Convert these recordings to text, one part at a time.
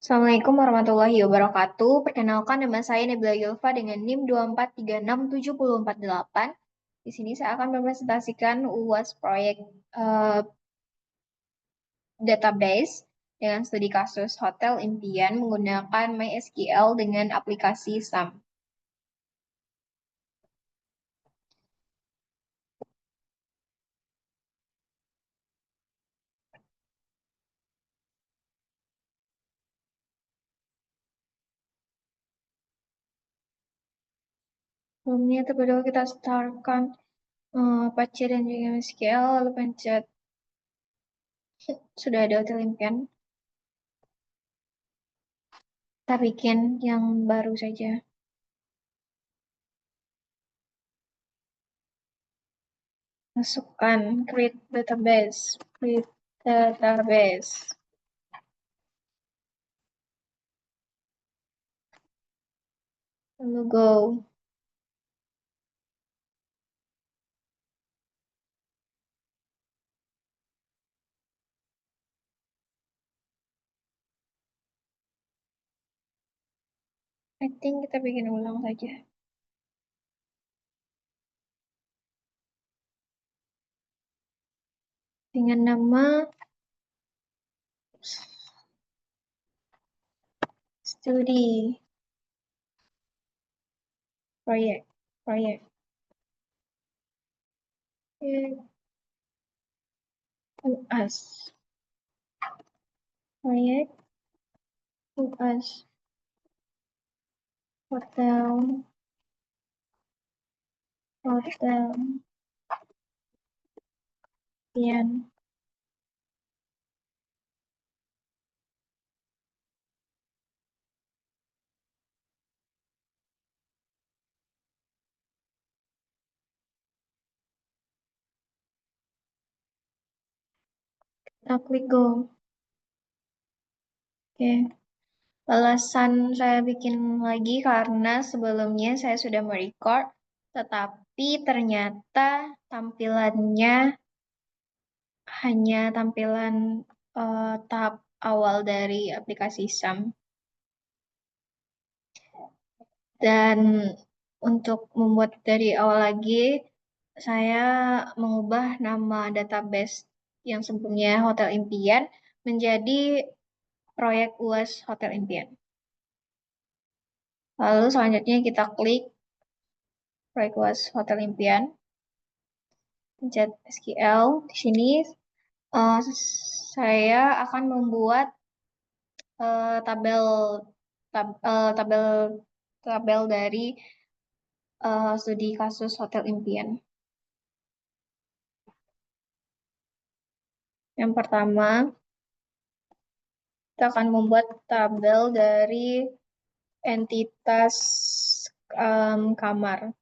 Assalamualaikum warahmatullahi wabarakatuh. Perkenalkan nama saya Nabila Yulfa dengan NIM 2436748. Di sini saya akan mempresentasikan UAS proyek eh, database dengan studi kasus Hotel Impian menggunakan MySQL dengan aplikasi SAM. Sebelumnya terlebih dahulu kita startkan Apache dan juga MySQL, lalu pencet sudah ada Hotel Impian. Kita bikin yang baru saja. Masukkan create database, lalu go. I think kita bikin ulang saja dengan nama studi proyek proyek UAS proyek UAS hotel hotel Pian. Kita klik go. Oke, alasan saya bikin lagi karena sebelumnya saya sudah merecord, tetapi ternyata tampilannya hanya tampilan tahap awal dari aplikasi SAM. Dan untuk membuat dari awal lagi, saya mengubah nama database yang sebelumnya Hotel Impian menjadi proyek UAS Hotel Impian. Lalu selanjutnya kita klik proyek UAS Hotel Impian, pencet SQL. Di sini eh, saya akan membuat tabel tabel tabel dari studi kasus Hotel Impian. Yang pertama, kita akan membuat tabel dari entitas kamar.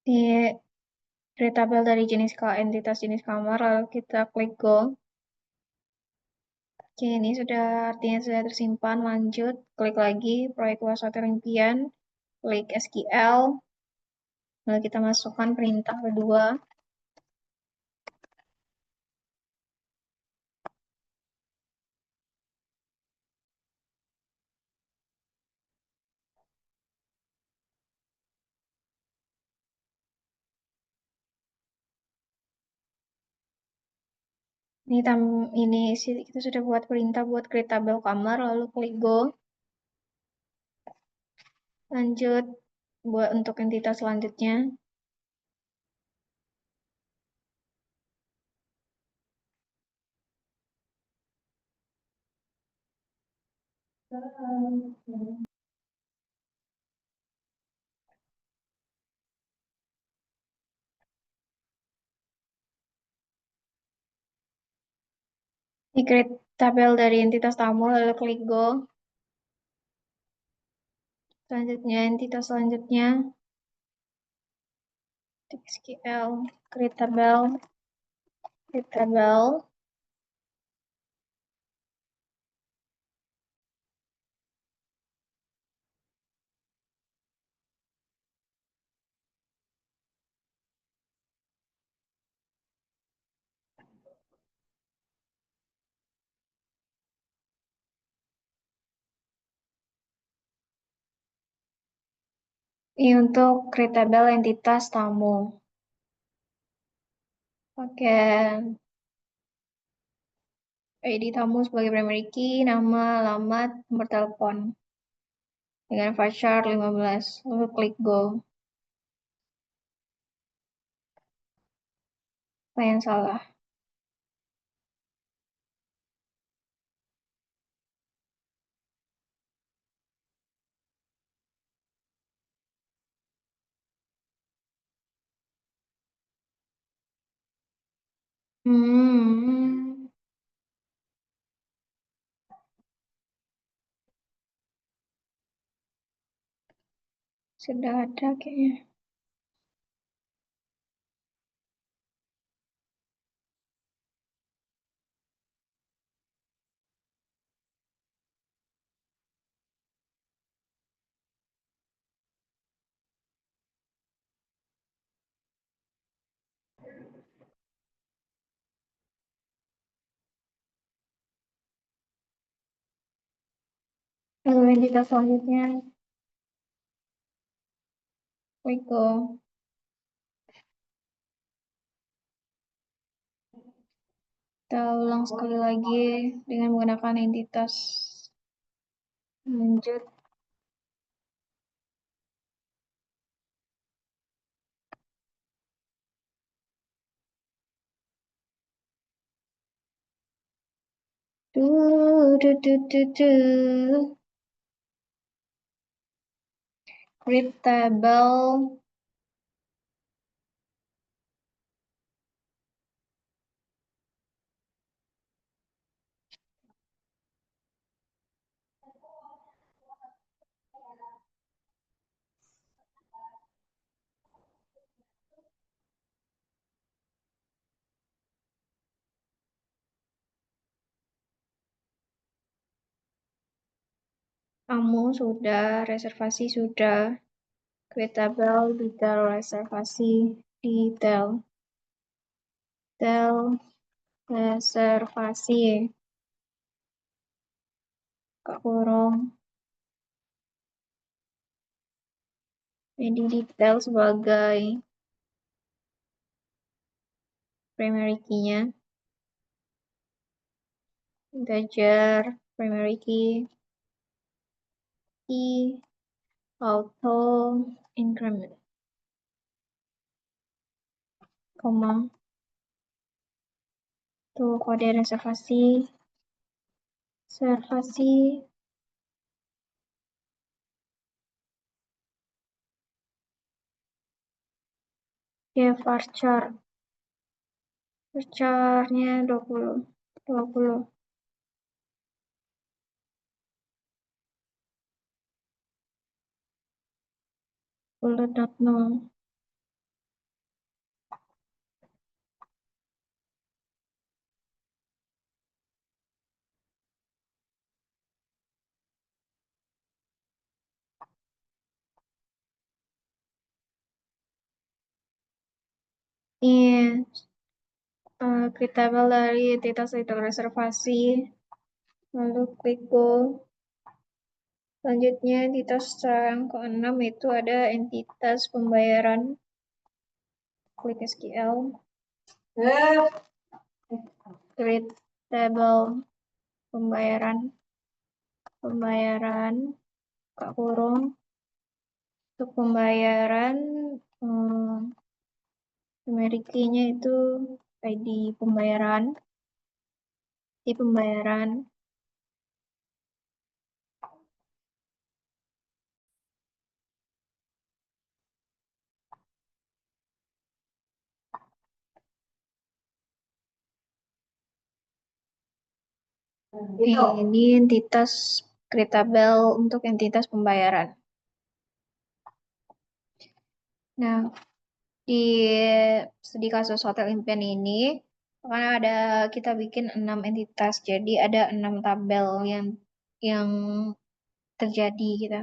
Di create tabel dari entitas jenis kamar, lalu kita klik go. Oke, ini sudah artinya sudah tersimpan. Lanjut, klik lagi proyek UAS Hotel Impian, klik SQL, lalu kita masukkan perintah kedua. Ini kita sudah buat perintah buat create tabel kamar, lalu klik go. Lanjut buat untuk entitas selanjutnya. Di create tabel dari entitas tamu, lalu klik Go. Selanjutnya, entitas selanjutnya, SQL, create tabel. Ini untuk create tabel entitas tamu. Pakai ID tamu sebagai primary key, nama, alamat, nomor telepon. Dengan varchar 15. Lalu klik Go. Apa yang salah? Hmm, sudah ada kayaknya. Lalu entitas selanjutnya, klik Go. Kita ulang sekali lagi dengan menggunakan entitas. Lanjut. Create table. Kamu sudah, reservasi sudah. Create table, detail reservasi, detail, detail reservasi, Kak kurung. Jadi detail sebagai primary key-nya. Integer, primary key, auto, increment, koma. Tuh kode reservasi, reservasi, ya varchar. Varcharnya 20. 20. Bullet.nol. Ini create table dari entitas title reservasi. Lalu klik Go. Selanjutnya entitas yang ke-6 itu ada entitas pembayaran. Klik SQL. Create table pembayaran. Pembayaran Kak kurung. Untuk pembayaran primary key-nya itu ID pembayaran. Di pembayaran. Ini entitas create tabel untuk entitas pembayaran. Nah, di studi kasus Hotel Impian ini karena kita bikin 6 entitas, jadi ada 6 tabel yang terjadi gitu.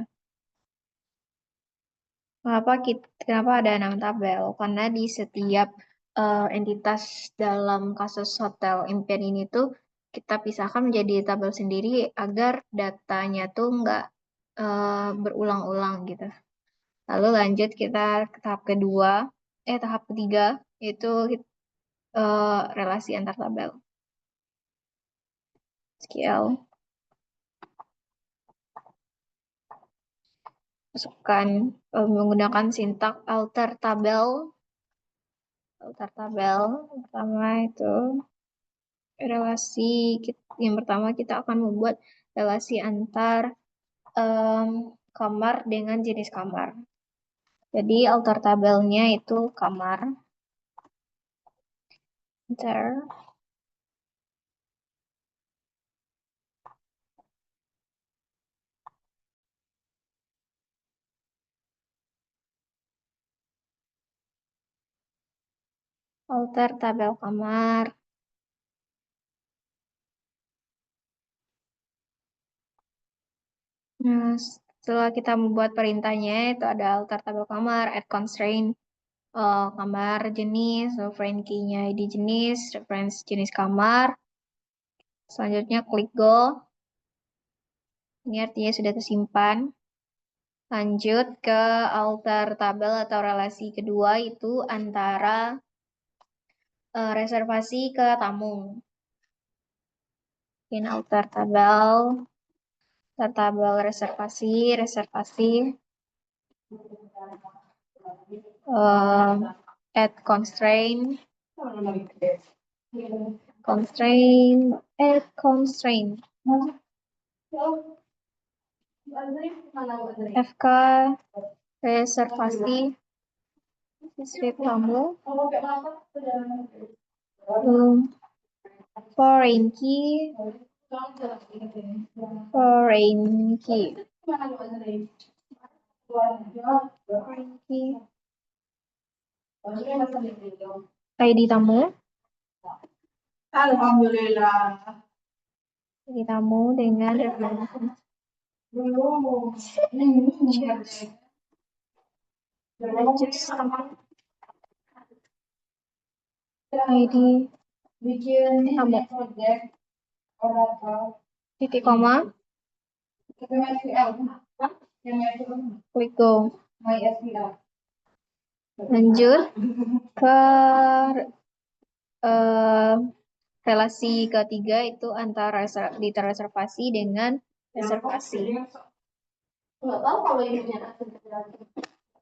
Kenapa ada 6 tabel? Karena di setiap entitas dalam kasus Hotel Impian ini tuh kita pisahkan menjadi tabel sendiri agar datanya tuh nggak berulang-ulang gitu. Lalu lanjut kita ke tahap ketiga, yaitu relasi antar tabel. SQL. Masukkan menggunakan sintak alter tabel. Alter tabel pertama itu relasi yang pertama kita akan membuat relasi antar kamar dengan jenis kamar. Jadi alter tabelnya itu kamar. Enter. Alter tabel kamar. Nah, setelah kita membuat perintahnya itu ada alter tabel kamar, add constraint, kamar jenis, reference key-nya ID jenis, reference jenis kamar. Selanjutnya klik go. Ini artinya sudah tersimpan. Lanjut ke alter tabel atau relasi kedua itu antara reservasi ke tamu. In alter tabel reservasi, add add constraint, FK reservasi istri tamu, foreign key, foreign key, ID tamu, Alhamdulillah. ID tamu dengan referensi ID tamu, titik koma, klik go. Lanjut ke relasi ketiga itu antara detail reservasi dengan reservasi.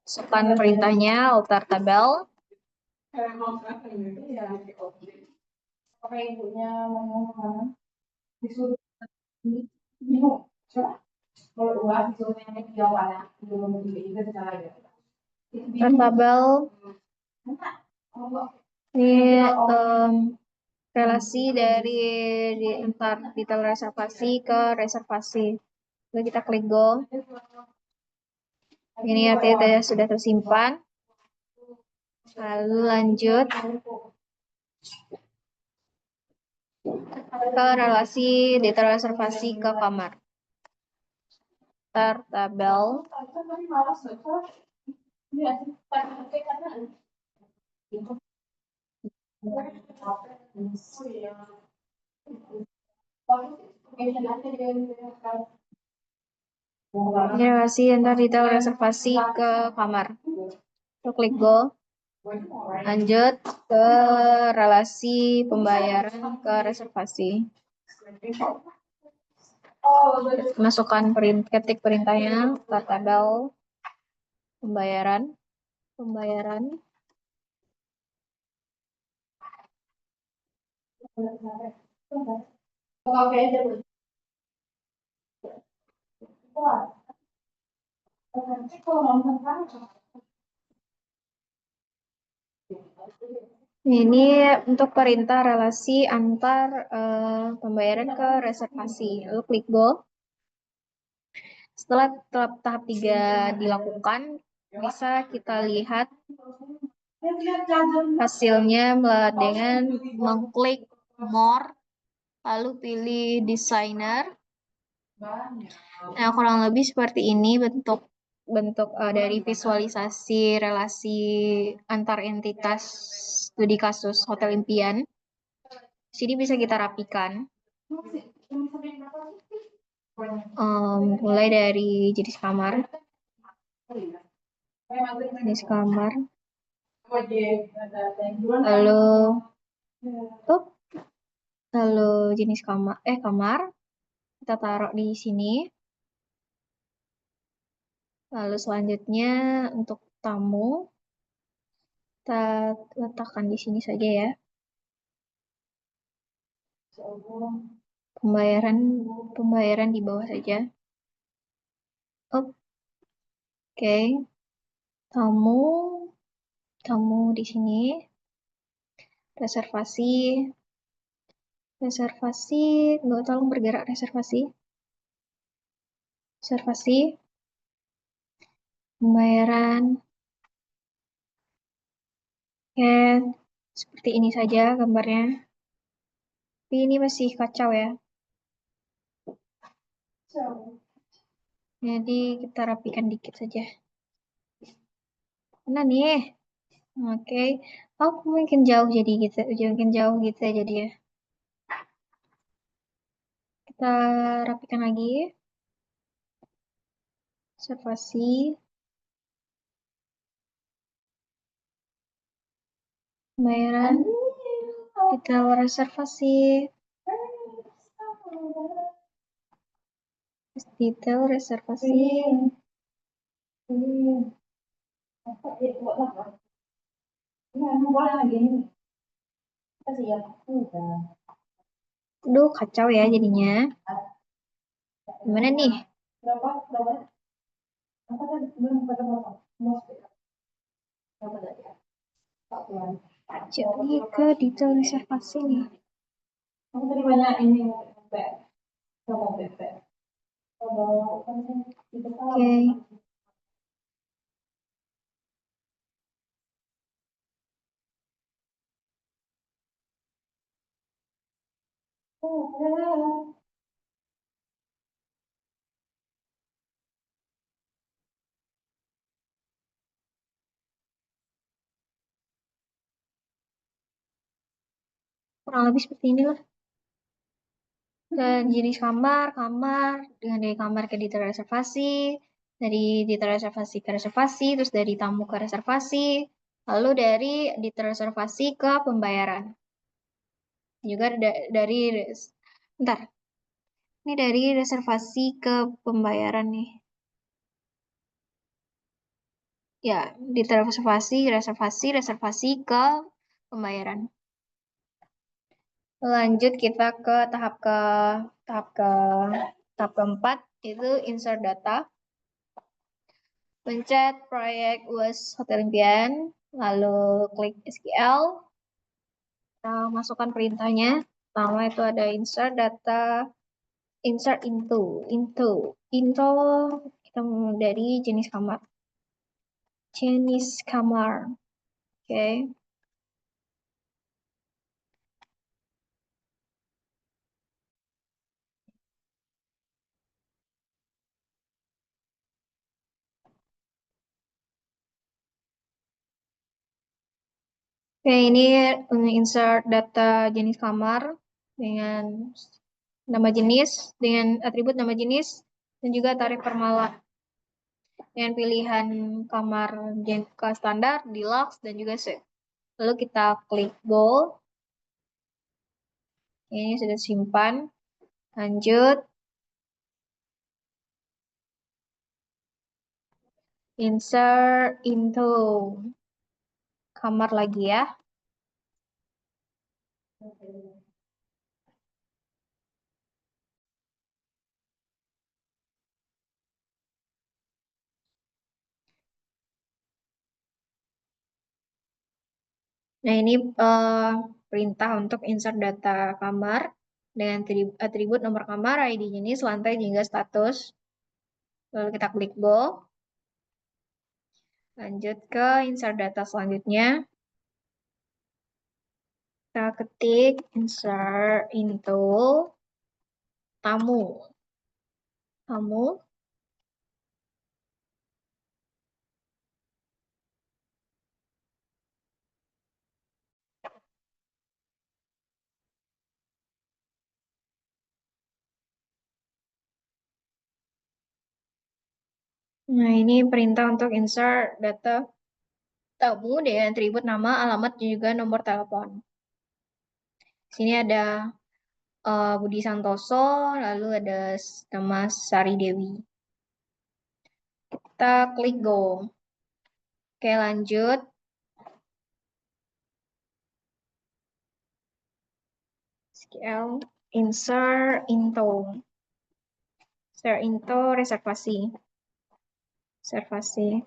Masukkan perintahnya alter tabel. Tabel ini relasi dari antar detail reservasi ke reservasi. Lalu kita klik go. Ini artinya sudah tersimpan. Lalu lanjut ke relasi detail reservasi ke kamar. Tabel. Ini relasi antar detail reservasi ke kamar. Kita klik go. Lanjut ke relasi pembayaran ke reservasi. Masukkan ketik perintahnya ke tabel pembayaran. Ini untuk perintah relasi antar pembayaran ke reservasi. Lalu klik go. Setelah tahap 3 dilakukan, bisa kita lihat hasilnya dengan mengklik more, lalu pilih designer. Nah, kurang lebih seperti ini bentuk bentuk dari visualisasi relasi antar entitas studi kasus Hotel Impian. Sini bisa kita rapikan. Mulai dari jenis kamar, jenis kamar, lalu tuh, lalu jenis kamar kita taruh di sini. Lalu selanjutnya untuk tamu kita letakkan di sini saja ya. Pembayaran pembayaran di bawah saja. Oke, tamu tamu di sini, reservasi reservasi, nggak, tolong bergerak, reservasi pembayaran. Oke, seperti ini saja gambarnya. Tapi ini masih kacau ya. Jadi kita rapikan dikit saja. Mana nih? Oke. Oh, mungkin jauh jadi gitu, mungkin jauh gitu ya jadi ya. Kita rapikan lagi. Reservasi, pembayaran, detail reservasi, detail reservasi. Aduh, kacau ya jadinya. Gimana nih? Jadi ke detail reservasi nih. Oke. Kurang lebih seperti inilah. Dan jenis kamar dengan dari kamar ke detail reservasi, dari detail reservasi ke reservasi, terus dari tamu ke reservasi, lalu dari detail reservasi ke pembayaran. Juga dari bentar. Ini dari reservasi ke pembayaran nih. Ya, detail reservasi ke pembayaran. Lanjut kita ke tahap ke tahap keempat, itu insert data. Pencet proyek UAS Hotel Impian, lalu klik SQL. Kita masukkan perintahnya. Pertama itu ada insert data, insert into kita dari jenis kamar. Oke. Oke, ini insert data jenis kamar dengan nama jenis, dengan atribut nama jenis, dan juga tarif per malam. Dengan pilihan kamar ke standar, deluxe, dan juga suite. Lalu kita klik go. Ini sudah simpan. Lanjut. Insert into kamar lagi ya. Nah, ini perintah untuk insert data kamar dengan atribut nomor kamar, ID jenis, lantai, hingga status. Lalu kita klik go. Lanjut ke insert data selanjutnya. Kita ketik insert into tamu. Tamu. Nah, ini perintah untuk insert data tamu dengan atribut nama, alamat, dan juga nomor telepon. Sini ada Budi Santoso, lalu ada nama Sari Dewi. Kita klik go. Oke, lanjut. SQL insert into. Insert into reservasi. Reservasi.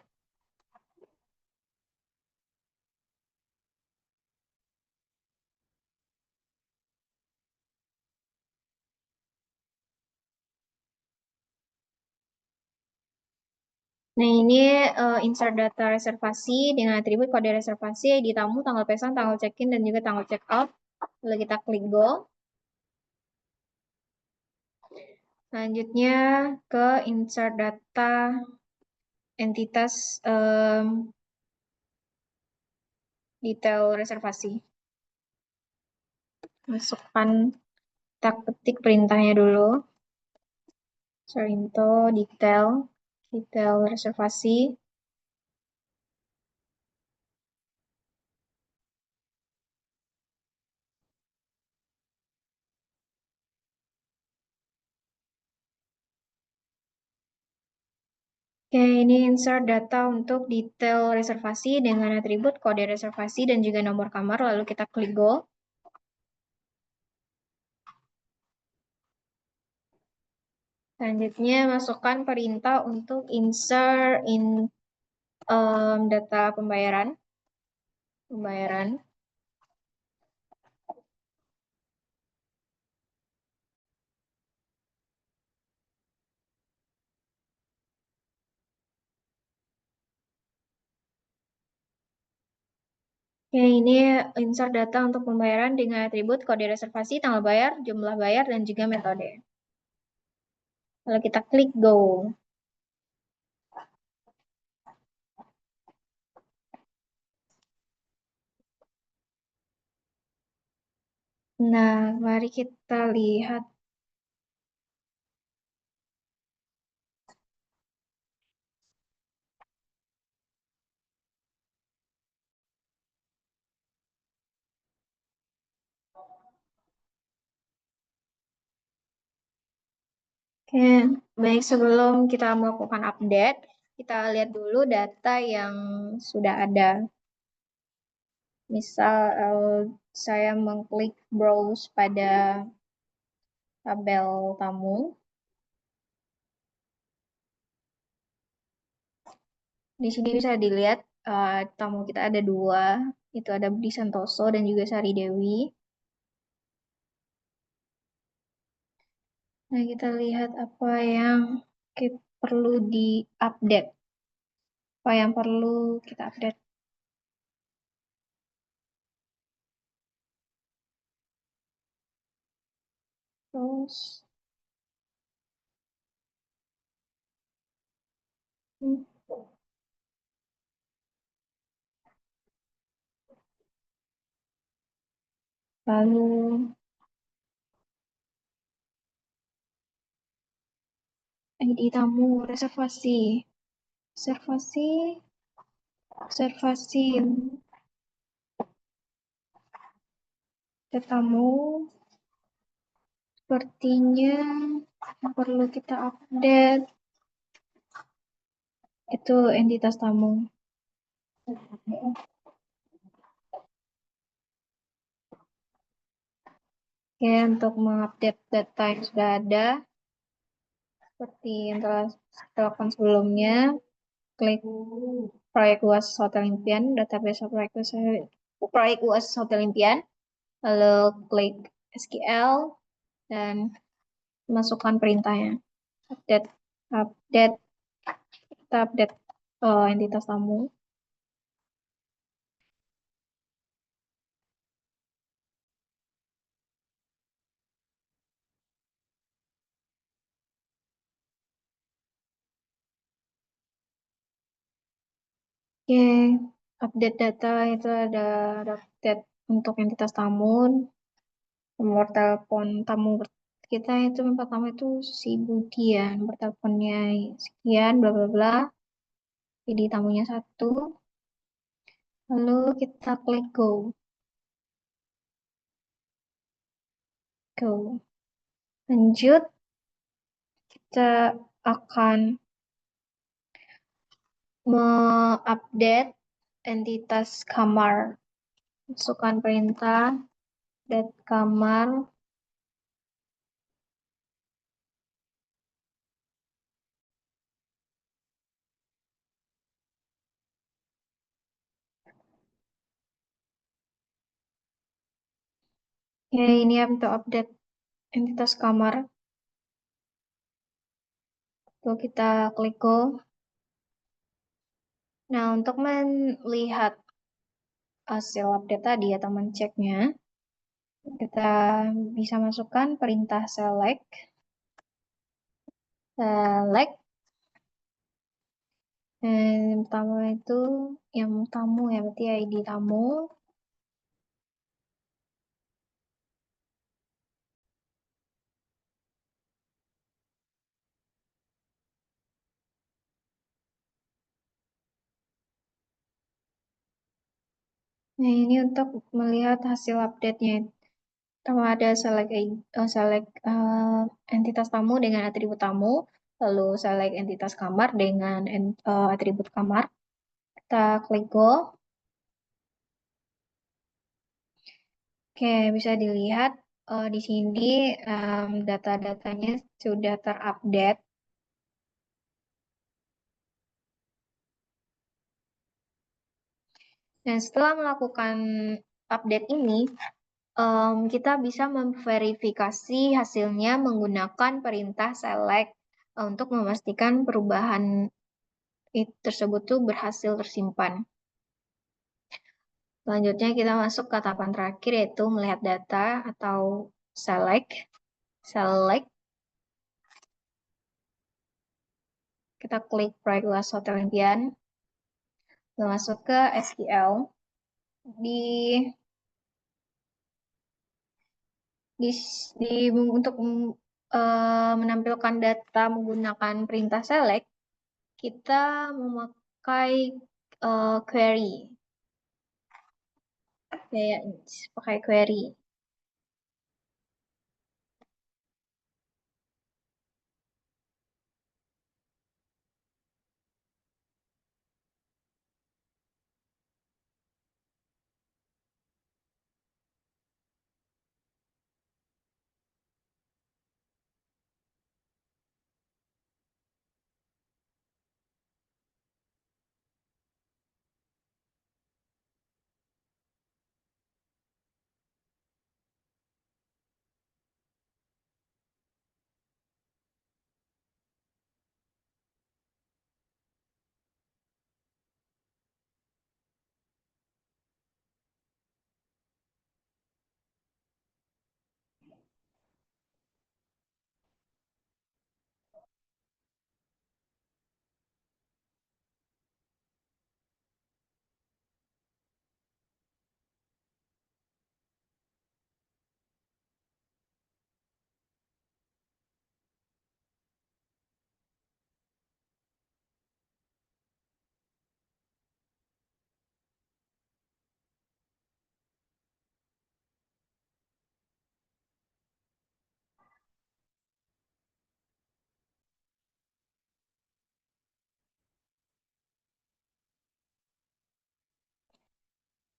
Nah, ini insert data reservasi dengan atribut kode reservasi, ID tamu, tanggal pesan, tanggal check-in, dan juga tanggal check-out. Lalu kita klik go. Selanjutnya ke insert data entitas detail reservasi. Masukkan, kita ketik perintahnya dulu. Sorinto detail reservasi. Oke, ini insert data untuk detail reservasi dengan atribut kode reservasi dan juga nomor kamar. Lalu kita klik go. Selanjutnya, masukkan perintah untuk insert data pembayaran. Pembayaran. Oke, ini insert data untuk pembayaran dengan atribut kode reservasi, tanggal bayar, jumlah bayar, dan juga metode. Lalu kita klik go. Nah, mari kita lihat. Oke, baik, sebelum kita melakukan update, kita lihat dulu data yang sudah ada. Misal saya mengklik browse pada tabel tamu. Di sini bisa dilihat tamu kita ada dua, itu ada Budi Santoso dan juga Sari Dewi. Nah, kita lihat apa yang perlu diupdate, apa yang perlu kita update. Terus, hmm, lalu ID tamu, reservasi, reservasi, reservasi, tamu, sepertinya yang perlu kita update itu entitas tamu. Oke, untuk mengupdate data yang sudah ada, seperti yang telah kita lakukan sebelumnya, klik proyek luas Hotel Impian, database proyek luas proyek UAS Hotel Impian, lalu klik SQL dan masukkan perintahnya. Update, update, kita update entitas tamu. Oke, update data itu ada update untuk entitas tamu, nomor telepon tamu kita itu nomor tamu itu si Budi ya, nomor teleponnya sekian, bla bla bla. Jadi tamunya satu, lalu kita klik go. Lanjut, kita akan mengupdate entitas kamar. Masukkan perintah update kamar. Ya, ini untuk update entitas kamar. Lalu kita klik go. Nah, untuk melihat hasil update tadi atau menceknya, kita bisa masukkan perintah select, dan tamu itu yang tamu ya, berarti ID tamu. Nah, ini untuk melihat hasil update-nya. Pertama ada select entitas tamu dengan atribut tamu, lalu select entitas kamar dengan atribut kamar. Kita klik go. Oke, bisa dilihat di sini data-datanya sudah terupdate. Dan setelah melakukan update ini, kita bisa memverifikasi hasilnya menggunakan perintah select untuk memastikan perubahan tersebut tuh berhasil tersimpan. Selanjutnya kita masuk ke tahapan terakhir yaitu melihat data atau select. Select. Kita klik Proyek UAS Hotel Impian. Lalu masuk ke SQL. Di, di, untuk menampilkan data menggunakan perintah select, kita memakai query. Ya, pakai query.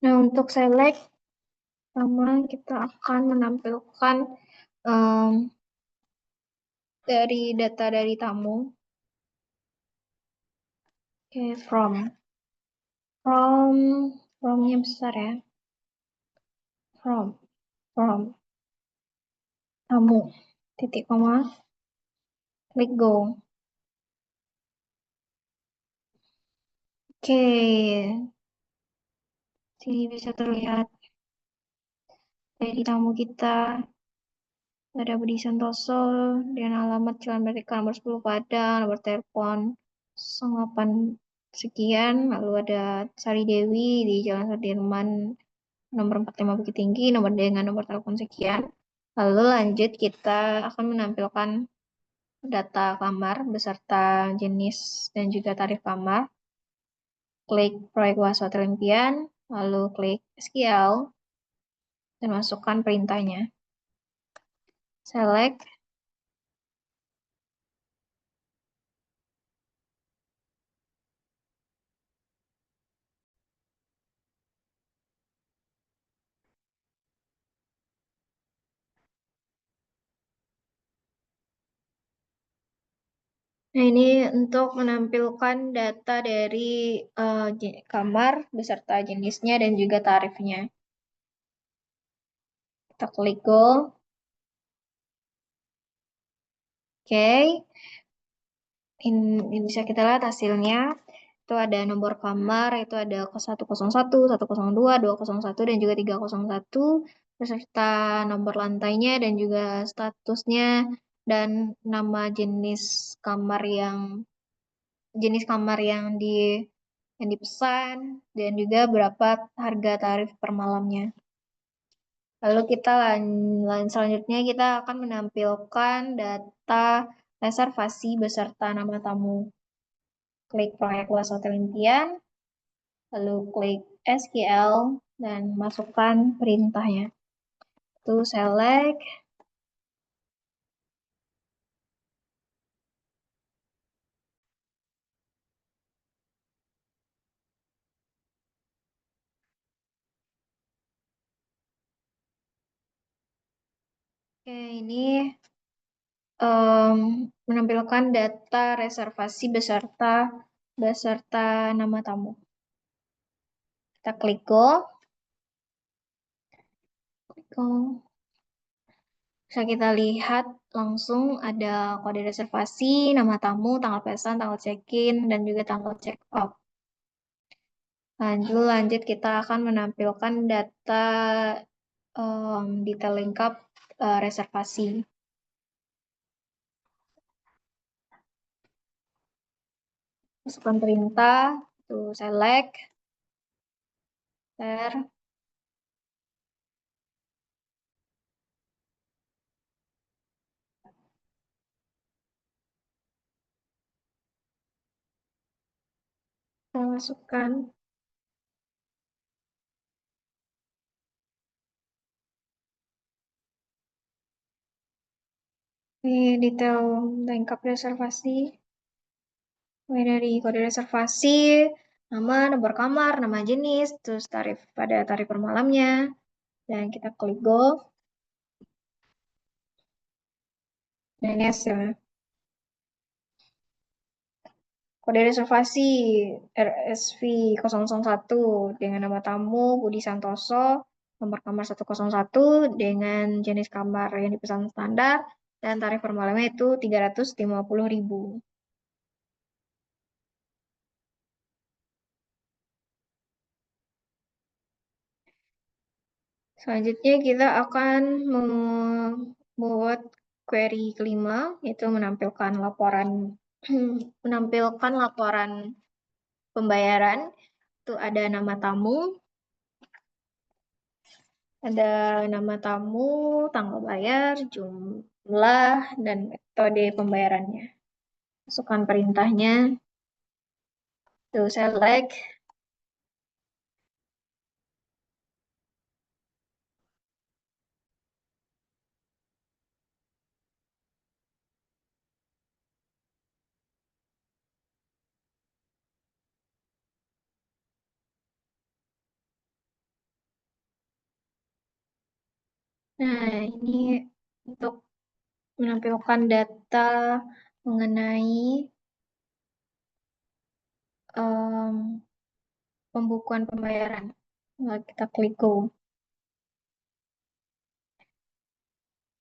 Nah, untuk select, pertama kita akan menampilkan em, dari data dari tamu. Oke, from. From, from-nya besar ya. from tamu, titik koma, klik go. Oke, sini bisa terlihat dari tamu kita ada Budi Santoso dengan alamat Jalan Merdeka nomor 10 Padang, nomor telepon 08 sekian, lalu ada Sari Dewi di Jalan Sudirman nomor 45 Bukit Tinggi, nomor dengan nomor telepon sekian. Lalu lanjut kita akan menampilkan data kamar beserta jenis dan juga tarif kamar. Klik proyek UAS Hotel Impian, lalu klik SQL dan masukkan perintahnya. Select. Nah, ini untuk menampilkan data dari kamar beserta jenisnya dan juga tarifnya. Kita klik go. Oke, ini bisa kita lihat hasilnya. Itu ada nomor kamar, itu ada 101, 102, 201, dan juga 301, beserta nomor lantainya dan juga statusnya, dan nama jenis kamar yang dipesan, dan juga berapa harga tarif per malamnya. Lalu selanjutnya kita akan menampilkan data reservasi beserta nama tamu. Klik proyek luas hotel impian, lalu klik SQL dan masukkan perintahnya. Itu select. Oke, ini menampilkan data reservasi beserta nama tamu. Kita klik go. Klik go. Bisa kita lihat langsung ada kode reservasi, nama tamu, tanggal pesan, tanggal check-in, dan juga tanggal check-out. Lanjut kita akan menampilkan data detail lengkap reservasi. Masukkan perintah, itu select, share, kita masukkan. Ini detail lengkap reservasi. Mulai dari kode reservasi, nama, nomor kamar, nama jenis, terus tarif per malamnya. Dan kita klik go. Dan ini hasilnya. Kode reservasi RSV 001 dengan nama tamu Budi Santoso, nomor kamar 101 dengan jenis kamar yang dipesan standar, dan tarif per malamnya itu 350.000. Selanjutnya kita akan membuat query kelima, yaitu menampilkan laporan pembayaran. Itu ada nama tamu, tanggal bayar, jumlah, dan metode pembayarannya. Masukkan perintahnya, tuh select. Nah, ini untuk menampilkan data mengenai pembukuan pembayaran. Nah, kita klik go.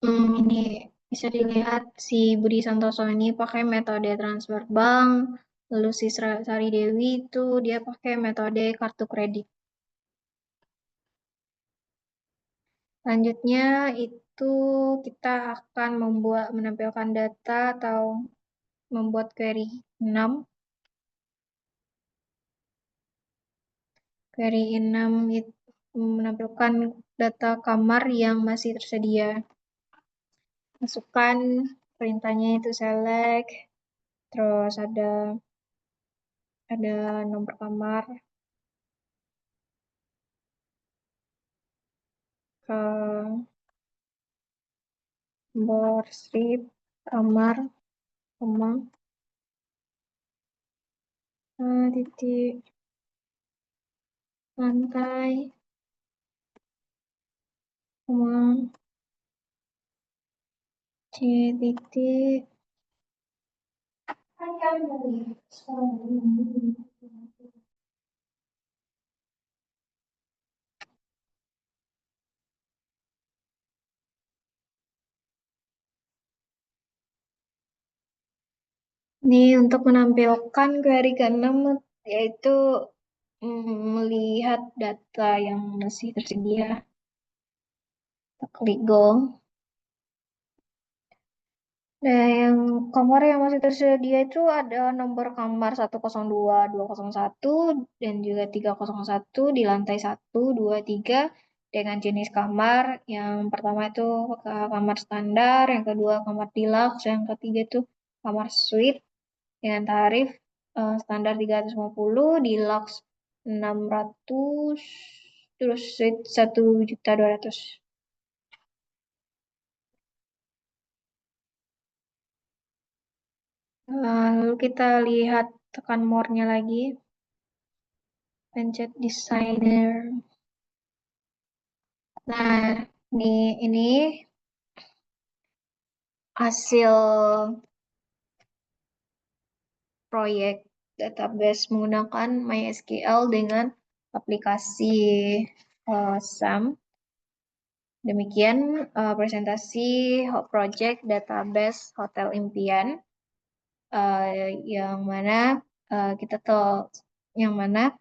Ini bisa dilihat si Budi Santoso ini pakai metode transfer bank, lalu si Sari Dewi itu dia pakai metode kartu kredit. Selanjutnya itu kita akan menampilkan data atau membuat query 6. Query 6 itu menampilkan data kamar yang masih tersedia. Masukkan perintahnya itu select, terus ada nomor kamar, ke nomor strip, kamar, koma, titik, lantai, koma, c titik. Ini untuk menampilkan query ke-6 yaitu melihat data yang masih tersedia. Kita klik go. Nah, yang kamar yang masih tersedia itu ada nomor kamar 102, 201, dan juga 301 di lantai 1, 2, 3 dengan jenis kamar. Yang pertama itu kamar standar, yang kedua kamar deluxe, yang ketiga itu kamar suite dengan tarif standar 350, deluxe 600, terus suite 1.200.000. Lalu kita lihat tekan more-nya lagi, pencet designer. Nah, ini hasil proyek database menggunakan MySQL dengan aplikasi SAM. Demikian presentasi project database Hotel Impian, yang mana kita yang mana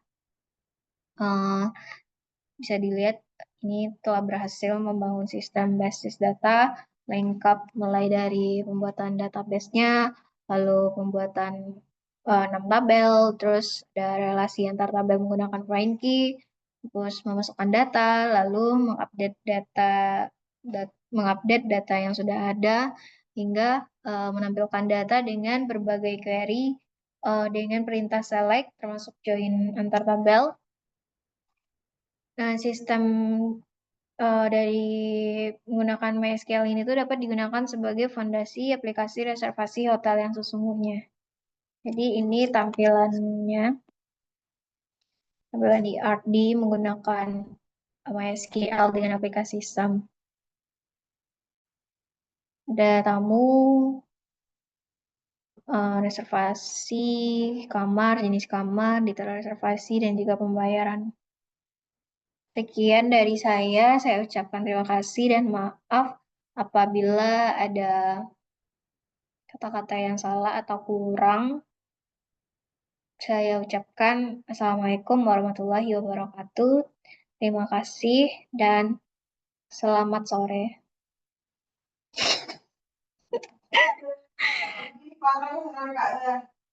bisa dilihat ini telah berhasil membangun sistem basis data lengkap mulai dari pembuatan database-nya, lalu pembuatan 6 tabel, terus ada relasi antar tabel menggunakan foreign key, terus memasukkan data, lalu mengupdate data yang sudah ada hingga menampilkan data dengan berbagai query dengan perintah select termasuk join antar tabel. Nah, sistem dari menggunakan MySQL ini tuh dapat digunakan sebagai fondasi aplikasi reservasi hotel yang sesungguhnya. Jadi ini tampilan di ArcD menggunakan MySQL dengan aplikasi SAM. Ada tamu, reservasi kamar, jenis kamar, detail reservasi, dan juga pembayaran. Sekian dari saya ucapkan terima kasih dan maaf apabila ada kata-kata yang salah atau kurang. Saya ucapkan Assalamualaikum warahmatullahi wabarakatuh. Terima kasih dan selamat sore.